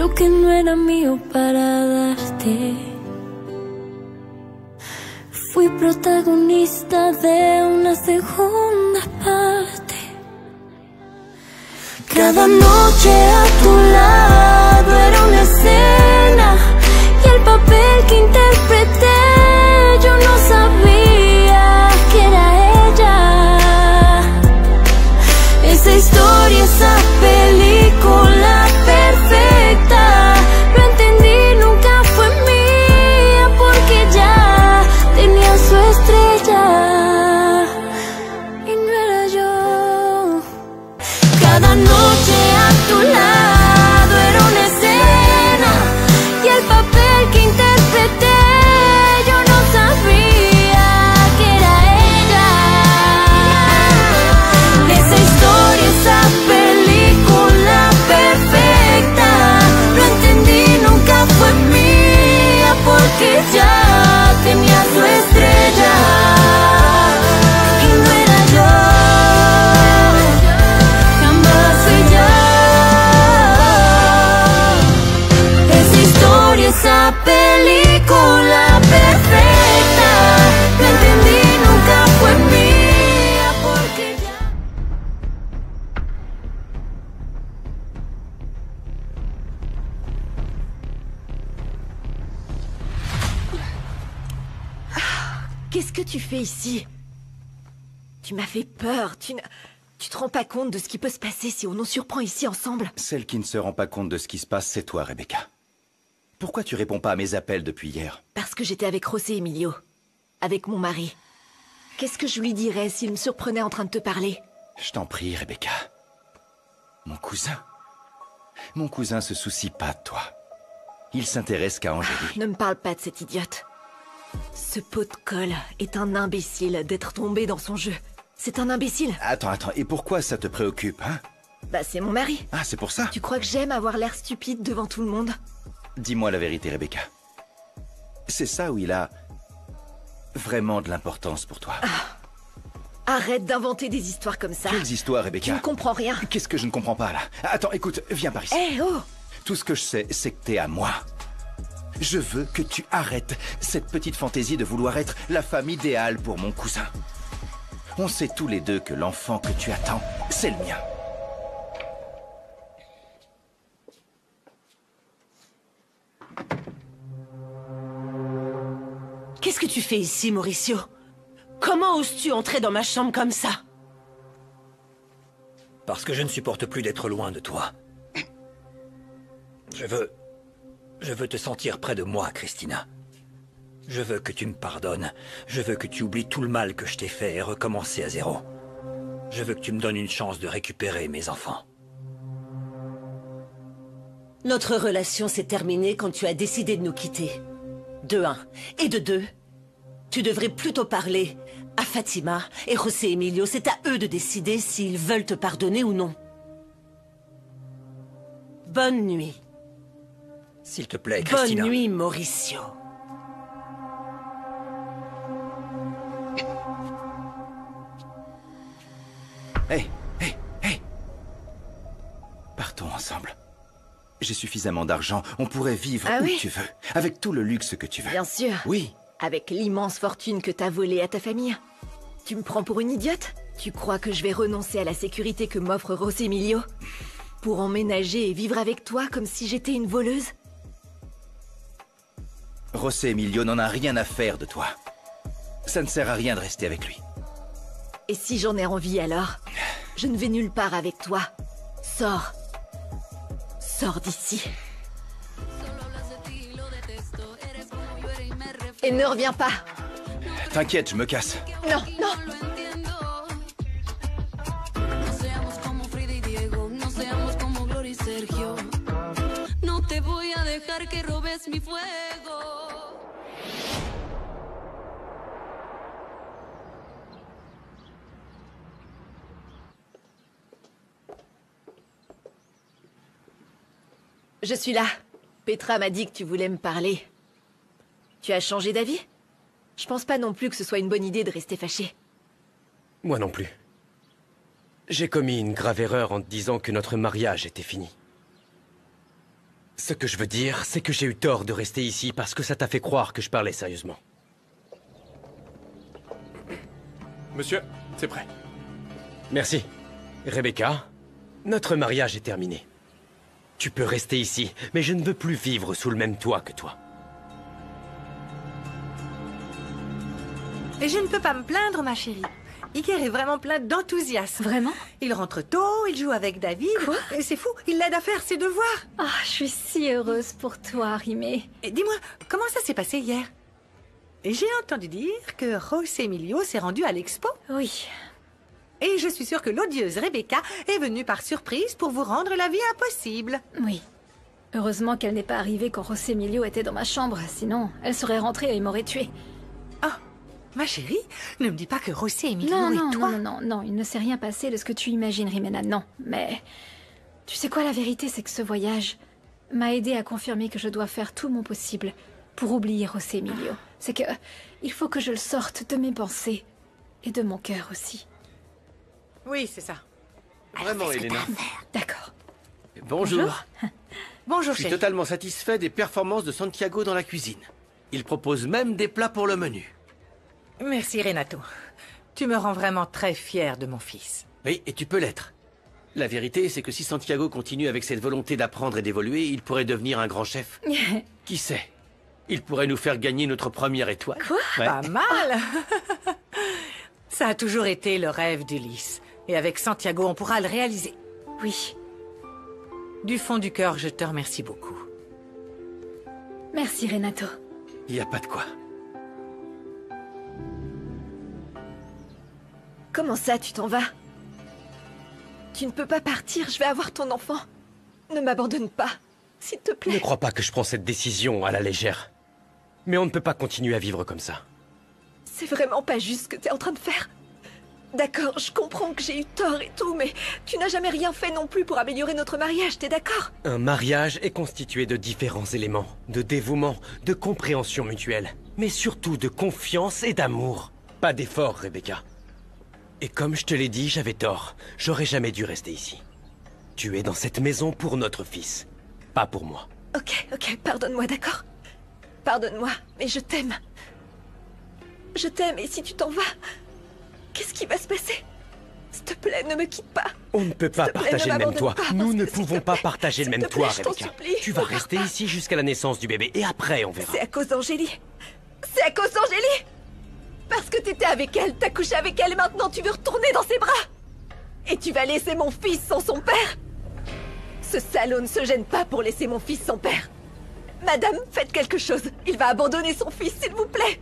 lo que no era mío para darte. Fui protagonista de una segunda parte. Cada noche a tu lado era una escena, y el papel que interpreté yo no sabía que era ella. Esa historia, esa película perfecta, lo entendí, nunca fue mía porque ya tenía su estrella y no era yo. Cada noche a tu lado era una escena, y el papel que interpreté yo no sabía que era ella. Esa historia, esa película perfecta, lo entendí, nunca fue mía porque ya tenía su estrella y no era yo. Jamás fui yo. Esa historia, esa película perfecta, lo entendí, nunca fue mía porque ya. Qu'est-ce que tu fais ici? Tu m'as fait peur, tu te rends pas compte de ce qui peut se passer si on nous surprend ici ensemble? Celle qui ne se rend pas compte de ce qui se passe, c'est toi, Rebecca. Pourquoi tu réponds pas à mes appels depuis hier? Parce que j'étais avec José Emilio, avec mon mari. Qu'est-ce que je lui dirais s'il me surprenait en train de te parler? Je t'en prie, Rebecca. Mon cousin se soucie pas de toi. Il s'intéresse qu'à Angélie. Ne me parle pas de cette idiote. Ce pot de colle est un imbécile d'être tombé dans son jeu. C'est un imbécile. Attends, et pourquoi ça te préoccupe, hein? Bah c'est mon mari. Ah, c'est pour ça? Tu crois que j'aime avoir l'air stupide devant tout le monde? Dis-moi la vérité, Rebecca. C'est ça où il a vraiment de l'importance pour toi? Arrête d'inventer des histoires comme ça. Quelles histoires, Rebecca? Tu ne comprends rien. Qu'est-ce que je ne comprends pas, là? Attends, écoute, viens par ici. Eh oh! Tout ce que je sais, c'est que t'es à moi. Je veux que tu arrêtes cette petite fantaisie de vouloir être la femme idéale pour mon cousin. On sait tous les deux que l'enfant que tu attends, c'est le mien. Qu'est-ce que tu fais ici, Mauricio? Comment oses-tu entrer dans ma chambre comme ça? Parce que je ne supporte plus d'être loin de toi. Je veux te sentir près de moi, Christina. Je veux que tu me pardonnes. Je veux que tu oublies tout le mal que je t'ai fait et recommencer à zéro. Je veux que tu me donnes une chance de récupérer mes enfants. Notre relation s'est terminée quand tu as décidé de nous quitter. De un. Et de deux, tu devrais plutôt parler à Fatima et José Emilio. C'est à eux de décider s'ils veulent te pardonner ou non. Bonne nuit. S'il te plaît, Christina. Bonne nuit, Mauricio. Hey! Partons ensemble. J'ai suffisamment d'argent, on pourrait vivre où tu veux, avec tout le luxe que tu veux. Bien sûr. Oui. Avec l'immense fortune que t'as volée à ta famille. Tu me prends pour une idiote? Tu crois que je vais renoncer à la sécurité que m'offre José Emilio pour emménager et vivre avec toi comme si j'étais une voleuse? José Emilio n'en a rien à faire de toi. Ça ne sert à rien de rester avec lui. Et si j'en ai envie alors? Je ne vais nulle part avec toi. Sors. Sors d'ici. Et ne reviens pas. T'inquiète, je me casse. Non, non. Je suis là. Petra m'a dit que tu voulais me parler. Tu as changé d'avis? Je pense pas non plus que ce soit une bonne idée de rester fâché. Moi non plus. J'ai commis une grave erreur en te disant que notre mariage était fini. Ce que je veux dire, c'est que j'ai eu tort de rester ici parce que ça t'a fait croire que je parlais sérieusement. Monsieur, c'est prêt. Merci. Rebecca, notre mariage est terminé. Tu peux rester ici, mais je ne veux plus vivre sous le même toit que toi. Et je ne peux pas me plaindre, ma chérie. Iker est vraiment plein d'enthousiasme. Vraiment? Il rentre tôt, il joue avec David. Quoi? Et c'est fou, il l'aide à faire ses devoirs. Ah, je suis si heureuse pour toi, Rimé. Et dis-moi, comment ça s'est passé hier? Et j'ai entendu dire que José Emilio s'est rendu à l'expo. Oui. Et je suis sûre que l'odieuse Rebecca est venue par surprise pour vous rendre la vie impossible. Oui. Heureusement qu'elle n'est pas arrivée quand José Emilio était dans ma chambre, sinon elle serait rentrée et m'aurait tuée. Ah, ma chérie, ne me dis pas que José Emilio Non, et non, toi... non, il ne s'est rien passé de ce que tu imagines, Rimena, non. Mais tu sais quoi, la vérité, c'est que ce voyage m'a aidé à confirmer que je dois faire tout mon possible pour oublier José Emilio. C'est que il faut que je le sorte de mes pensées et de mon cœur aussi. Oui, c'est ça. Vraiment, Elena. D'accord. Bonjour. Bonjour, Je suis chérie. totalement satisfait des performances de Santiago dans la cuisine. Il propose même des plats pour le menu. Merci, Renato. Tu me rends vraiment très fière de mon fils. Oui, et tu peux l'être. La vérité, c'est que si Santiago continue avec cette volonté d'apprendre et d'évoluer, il pourrait devenir un grand chef. Qui sait? Il pourrait nous faire gagner notre première étoile. Quoi? Ouais. Pas mal. Ça a toujours été le rêve d'Ulysse. Et avec Santiago, on pourra le réaliser. Oui. Du fond du cœur, je te remercie beaucoup. Merci, Renato. Il n'y a pas de quoi. Comment ça, tu t'en vas? Tu ne peux pas partir, je vais avoir ton enfant. Ne m'abandonne pas, s'il te Ne plaît. crois pas que je prends cette décision à la légère. Mais on ne peut pas continuer à vivre comme ça. C'est vraiment pas juste ce que t'es en train de faire. D'accord, je comprends que j'ai eu tort et tout, mais tu n'as jamais rien fait non plus pour améliorer notre mariage, t'es d'accord? Un mariage est constitué de différents éléments. De dévouement, de compréhension mutuelle. Mais surtout de confiance et d'amour. Pas d'effort, Rebecca. Et comme je te l'ai dit, j'avais tort. J'aurais jamais dû rester ici. Tu es dans cette maison pour notre fils. Pas pour moi. Ok, pardonne-moi, d'accord? Pardonne-moi, mais je t'aime. Je t'aime, et si tu t'en vas, qu'est-ce qui va se passer? S'il te plaît, ne me quitte pas. On ne peut pas S'il te plaît, partager ne le même m'abandonne toit. pas, Nous parce ne que, s'il pouvons te pas plaît, partager le s'il même te plaît, toit, je t'en Rebecca. supplie, Tu vas on part rester pas. ici jusqu'à la naissance du bébé. Et après, on verra. C'est à cause d'Angélie. C'est à cause d'Angélie. Parce que t'étais avec elle, t'as couché avec elle, et maintenant tu veux retourner dans ses bras. Et tu vas laisser mon fils sans son père? Ce salaud ne se gêne pas pour laisser mon fils sans père. Madame, faites quelque chose. Il va abandonner son fils, s'il vous plaît.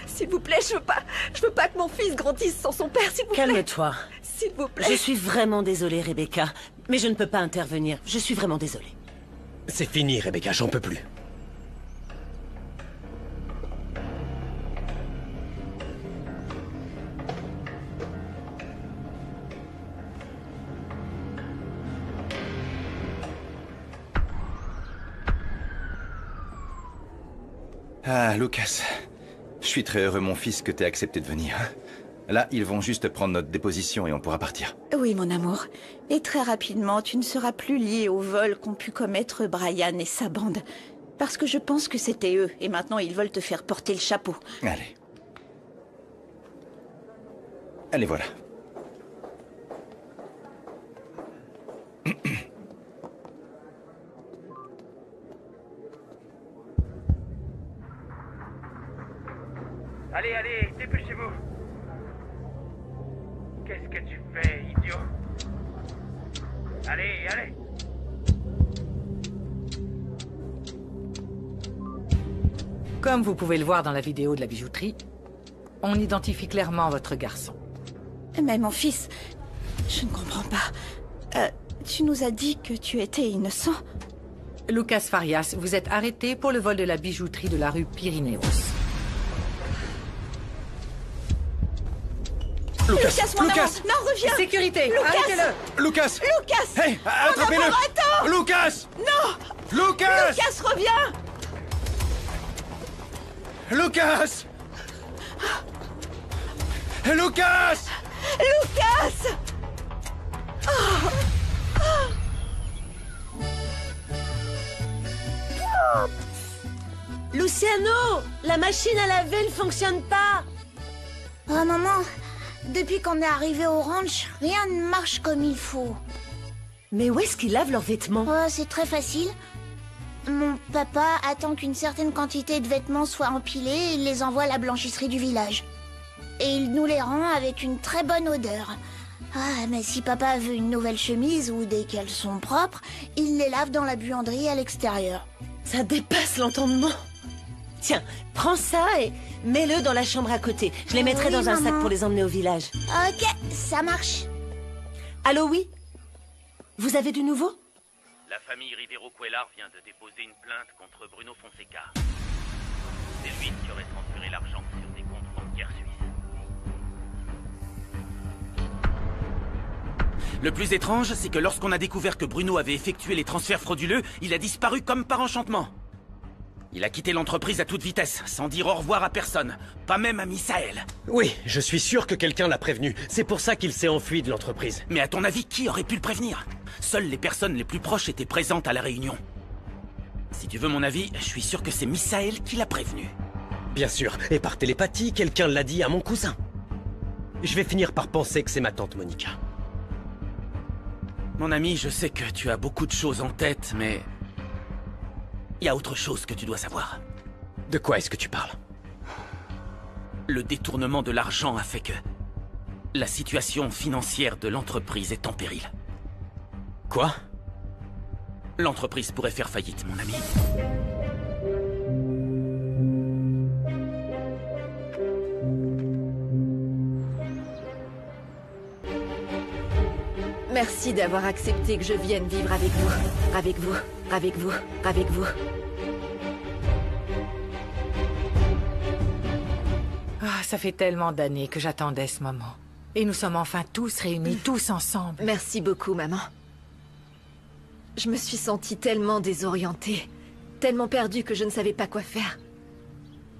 S'il vous plaît, je veux pas que mon fils grandisse sans son père, s'il vous plaît. Calme-toi. S'il vous plaît. Je suis vraiment désolée, Rebecca. Mais je ne peux pas intervenir. Je suis vraiment désolée. C'est fini, Rebecca, j'en peux plus. Ah, Lucas. Je suis très heureux, mon fils, que t'aies accepté de venir. Là, ils vont juste prendre notre déposition et on pourra partir. Oui, mon amour. Et très rapidement, tu ne seras plus lié au vol qu'ont pu commettre Brian et sa bande. Parce que je pense que c'était eux, et maintenant ils veulent te faire porter le chapeau. Allez. Allez, voilà. Allez, dépêchez-vous. Qu'est-ce que tu fais, idiot? Allez. Comme vous pouvez le voir dans la vidéo de la bijouterie, on identifie clairement votre garçon. Mais mon fils, je ne comprends pas. Tu nous as dit que tu étais innocent. Lucas Farias, vous êtes arrêté pour le vol de la bijouterie de la rue Pyrénéos. Lucas, mon amour. Non, reviens. Sécurité, Lucas. arrêtez-le. Lucas! Lucas. Hey, attrapez-le! Attends. Lucas! Non. Lucas! Lucas, reviens. Lucas! Lucas! Lucas. Luciano, la machine à laver ne fonctionne pas. Oh maman, depuis qu'on est arrivé au ranch, rien ne marche comme il faut. Mais où est-ce qu'ils lavent leurs vêtements? Oh, c'est très facile. Mon papa attend qu'une certaine quantité de vêtements soit empilés et il les envoie à la blanchisserie du village. Et il nous les rend avec une très bonne odeur. Ah, mais si papa veut une nouvelle chemise ou des caleçons propres, il les lave dans la buanderie à l'extérieur. Ça dépasse l'entendement. Tiens, prends ça et mets-le dans la chambre à côté. Je les mettrai dans un sac pour les emmener au village. Ok, ça marche. Allô, oui? Vous avez du nouveau? La famille Rivero-Cuellar vient de déposer une plainte contre Bruno Fonseca. C'est lui qui aurait transféré l'argent sur des comptes bancaires suisses. Le plus étrange, c'est que lorsqu'on a découvert que Bruno avait effectué les transferts frauduleux, il a disparu comme par enchantement. Il a quitté l'entreprise à toute vitesse, sans dire au revoir à personne, pas même à Misaël. Oui, je suis sûr que quelqu'un l'a prévenu. C'est pour ça qu'il s'est enfui de l'entreprise. Mais à ton avis, qui aurait pu le prévenir? Seules les personnes les plus proches étaient présentes à la réunion. Si tu veux mon avis, je suis sûr que c'est Misaël qui l'a prévenu. Bien sûr, et par télépathie, quelqu'un l'a dit à mon cousin. Je vais finir par penser que c'est ma tante Monica. Mon ami, je sais que tu as beaucoup de choses en tête, mais... il y a autre chose que tu dois savoir. De quoi est-ce que tu parles? Le détournement de l'argent a fait que... la situation financière de l'entreprise est en péril. Quoi? L'entreprise pourrait faire faillite, mon ami. Merci d'avoir accepté que je vienne vivre avec vous. Avec vous, avec vous, avec vous. Ah, ça fait tellement d'années que j'attendais ce moment. Et nous sommes enfin tous réunis, tous ensemble. Merci beaucoup, maman. Je me suis sentie tellement désorientée, tellement perdue que je ne savais pas quoi faire.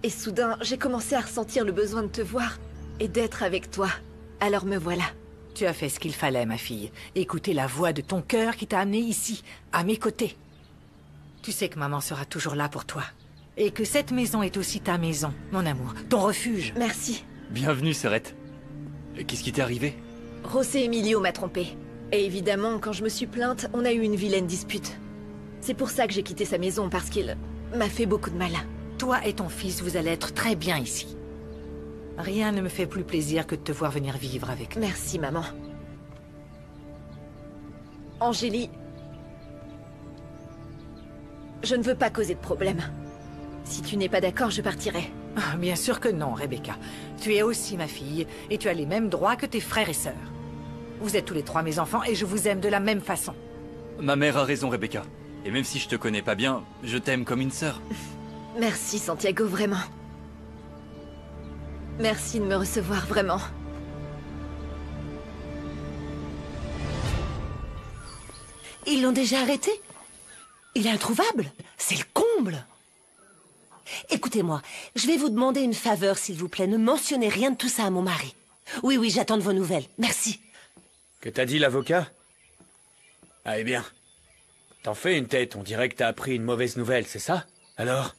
Et soudain, j'ai commencé à ressentir le besoin de te voir et d'être avec toi. Alors me voilà. Tu as fait ce qu'il fallait, ma fille. Écouter la voix de ton cœur qui t'a amenée ici, à mes côtés. Tu sais que maman sera toujours là pour toi. Et que cette maison est aussi ta maison, mon amour, ton refuge. Merci. Bienvenue, Sœurette. Qu'est-ce qui t'est arrivé? José Emilio m'a trompée. Et évidemment, quand je me suis plainte, on a eu une vilaine dispute. C'est pour ça que j'ai quitté sa maison, parce qu'il m'a fait beaucoup de mal. Toi et ton fils, vous allez être très bien ici. Rien ne me fait plus plaisir que de te voir venir vivre avec nous. Merci, maman. Angélie... je ne veux pas causer de problème. Si tu n'es pas d'accord, je partirai. Ah, bien sûr que non, Rebecca. Tu es aussi ma fille, et tu as les mêmes droits que tes frères et sœurs. Vous êtes tous les trois mes enfants, et je vous aime de la même façon. Ma mère a raison, Rebecca. Et même si je te connais pas bien, je t'aime comme une sœur. Merci, Santiago, vraiment. Merci de me recevoir, vraiment. Ils l'ont déjà arrêté? Il est introuvable? C'est le comble! Écoutez-moi, je vais vous demander une faveur, s'il vous plaît. Ne mentionnez rien de tout ça à mon mari. Oui, oui, j'attends de vos nouvelles. Merci. Que t'as dit l'avocat? Ah, eh bien. T'en fais une tête, on dirait que t'as appris une mauvaise nouvelle, c'est ça? Alors?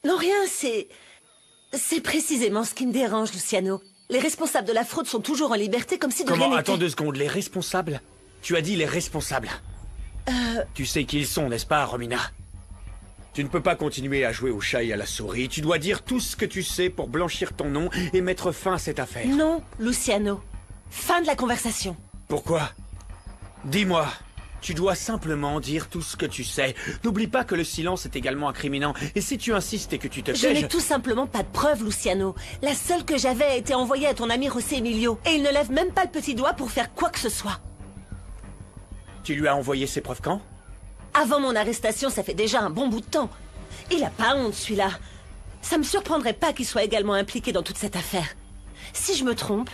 Non, rien, c'est précisément ce qui me dérange, Luciano. Les responsables de la fraude sont toujours en liberté comme si de rien Comment? n'était. Attends 2 secondes, les responsables? Tu as dit les responsables. Tu sais qui ils sont, n'est-ce pas, Romina? Tu ne peux pas continuer à jouer au chat et à la souris. Tu dois dire tout ce que tu sais pour blanchir ton nom et mettre fin à cette affaire. Non, Luciano. Fin de la conversation. Pourquoi? Dis-moi. Tu dois simplement dire tout ce que tu sais. N'oublie pas que le silence est également incriminant. Et si tu insistes et que tu te Je tais, n'ai tout simplement pas de preuves, Luciano. La seule que j'avais a été envoyée à ton ami José Emilio. Et il ne lève même pas le petit doigt pour faire quoi que ce soit. Tu lui as envoyé ses preuves quand? Avant mon arrestation, ça fait déjà un bon bout de temps. Il a pas honte, celui-là. Ça me surprendrait pas qu'il soit également impliqué dans toute cette affaire. Si je me trompe,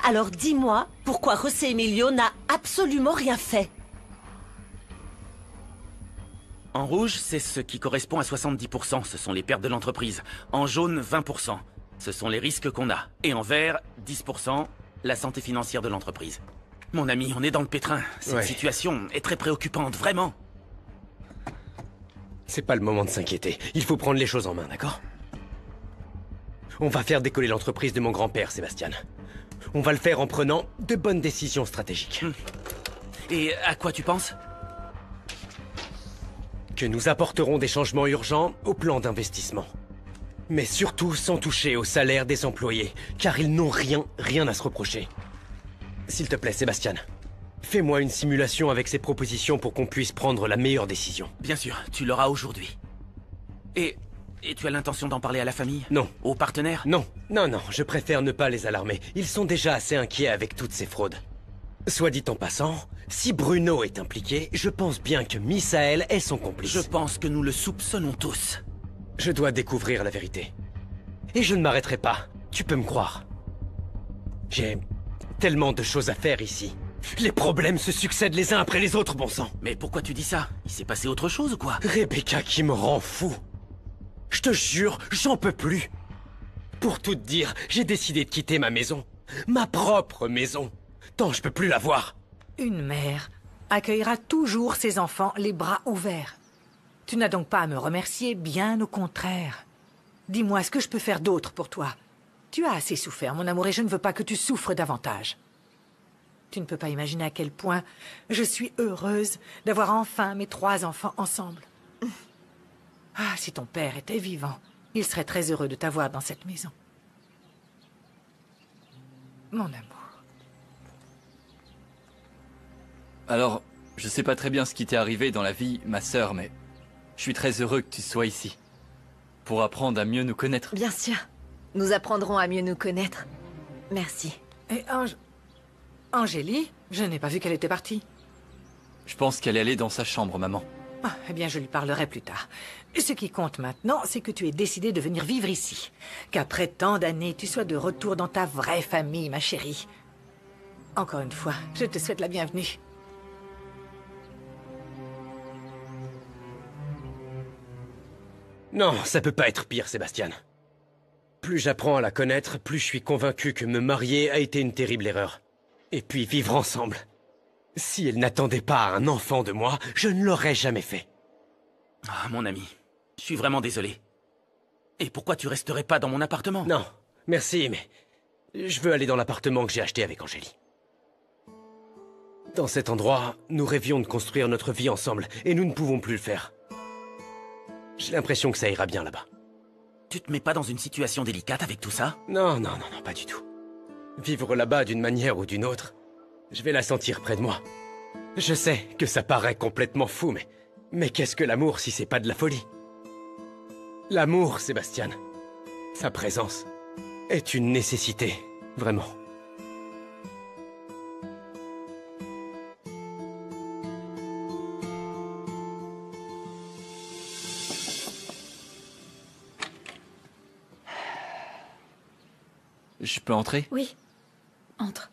alors dis-moi pourquoi José Emilio n'a absolument rien fait. En rouge, c'est ce qui correspond à 70%, ce sont les pertes de l'entreprise. En jaune, 20%, ce sont les risques qu'on a. Et en vert, 10%, la santé financière de l'entreprise. Mon ami, on est dans le pétrin. Cette situation est très préoccupante, vraiment. C'est pas le moment de s'inquiéter. Il faut prendre les choses en main, d'accord? On va faire décoller l'entreprise de mon grand-père, Sébastien. On va le faire en prenant de bonnes décisions stratégiques. Et à quoi tu penses? Que nous apporterons des changements urgents au plan d'investissement. Mais surtout sans toucher au salaire des employés, car ils n'ont rien à se reprocher. S'il te plaît, Sébastien, fais-moi une simulation avec ces propositions pour qu'on puisse prendre la meilleure décision. Bien sûr, tu l'auras aujourd'hui. Et tu as l'intention d'en parler à la famille? Non. Aux partenaires? Non, je préfère ne pas les alarmer. Ils sont déjà assez inquiets avec toutes ces fraudes. Soit dit en passant, si Bruno est impliqué, je pense bien que Misaël est son complice. Je pense que nous le soupçonnons tous. Je dois découvrir la vérité. Et je ne m'arrêterai pas, tu peux me croire. J'ai tellement de choses à faire ici. Les problèmes se succèdent les uns après les autres, bon sang. Mais pourquoi tu dis ça? Il s'est passé autre chose ou quoi? Rebecca qui me rend fou. Je te jure, j'en peux plus. Pour tout te dire, j'ai décidé de quitter ma maison. Ma propre maison. Tant je peux plus la voir. Une mère accueillera toujours ses enfants les bras ouverts. Tu n'as donc pas à me remercier, bien au contraire. Dis-moi, ce que je peux faire d'autre pour toi? Tu as assez souffert, mon amour, et je ne veux pas que tu souffres davantage. Tu ne peux pas imaginer à quel point je suis heureuse d'avoir enfin mes 3 enfants ensemble. Ah, si ton père était vivant, il serait très heureux de t'avoir dans cette maison. Mon amour. Alors, je sais pas très bien ce qui t'est arrivé dans la vie, ma sœur, mais je suis très heureux que tu sois ici. Pour apprendre à mieux nous connaître. Bien sûr. Nous apprendrons à mieux nous connaître. Merci. Et Angélie, je n'ai pas vu qu'elle était partie. Je pense qu'elle est allée dans sa chambre, maman. Ah, eh bien, je lui parlerai plus tard. Ce qui compte maintenant, c'est que tu aies décidé de venir vivre ici. Qu'après tant d'années, tu sois de retour dans ta vraie famille, ma chérie. Encore une fois, je te souhaite la bienvenue. Non, ça peut pas être pire, Sébastien. Plus j'apprends à la connaître, plus je suis convaincu que me marier a été une terrible erreur. Et puis vivre ensemble. Si elle n'attendait pas un enfant de moi, je ne l'aurais jamais fait. Ah, mon ami, je suis vraiment désolé. Et pourquoi tu resterais pas dans mon appartement? Non, merci, mais je veux aller dans l'appartement que j'ai acheté avec Angélie. Dans cet endroit, nous rêvions de construire notre vie ensemble, et nous ne pouvons plus le faire. J'ai l'impression que ça ira bien là-bas. Tu te mets pas dans une situation délicate avec tout ça? Non, pas du tout. Vivre là-bas d'une manière ou d'une autre, je vais la sentir près de moi. Je sais que ça paraît complètement fou, mais qu'est-ce que l'amour si c'est pas de la folie? L'amour, Sébastien, sa présence, est une nécessité, vraiment. Je peux entrer? Oui. Entre.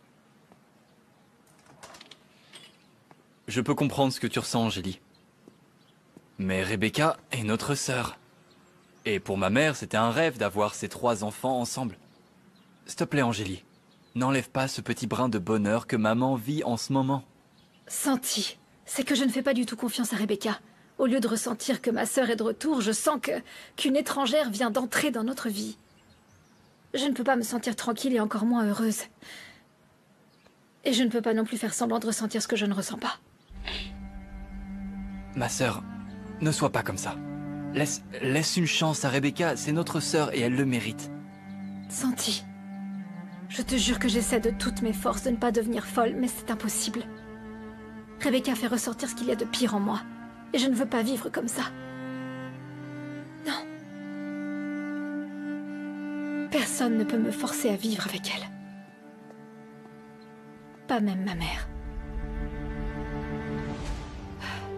Je peux comprendre ce que tu ressens, Angélie. Mais Rebecca est notre sœur. Et pour ma mère, c'était un rêve d'avoir ces 3 enfants ensemble. S'il te plaît, Angélie, n'enlève pas ce petit brin de bonheur que maman vit en ce moment. Santi, c'est que je ne fais pas du tout confiance à Rebecca. Au lieu de ressentir que ma sœur est de retour, je sens qu'une étrangère vient d'entrer dans notre vie. Je ne peux pas me sentir tranquille et encore moins heureuse. Et je ne peux pas non plus faire semblant de ressentir ce que je ne ressens pas. Ma sœur, ne sois pas comme ça. Laisse une chance à Rebecca, c'est notre sœur et elle le mérite. Santi, je te jure que j'essaie de toutes mes forces de ne pas devenir folle, mais c'est impossible. Rebecca fait ressortir ce qu'il y a de pire en moi, et je ne veux pas vivre comme ça. Non. Personne ne peut me forcer à vivre avec elle. Pas même ma mère.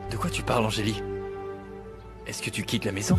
De quoi tu parles, Angélie? Est-ce que tu quittes la maison?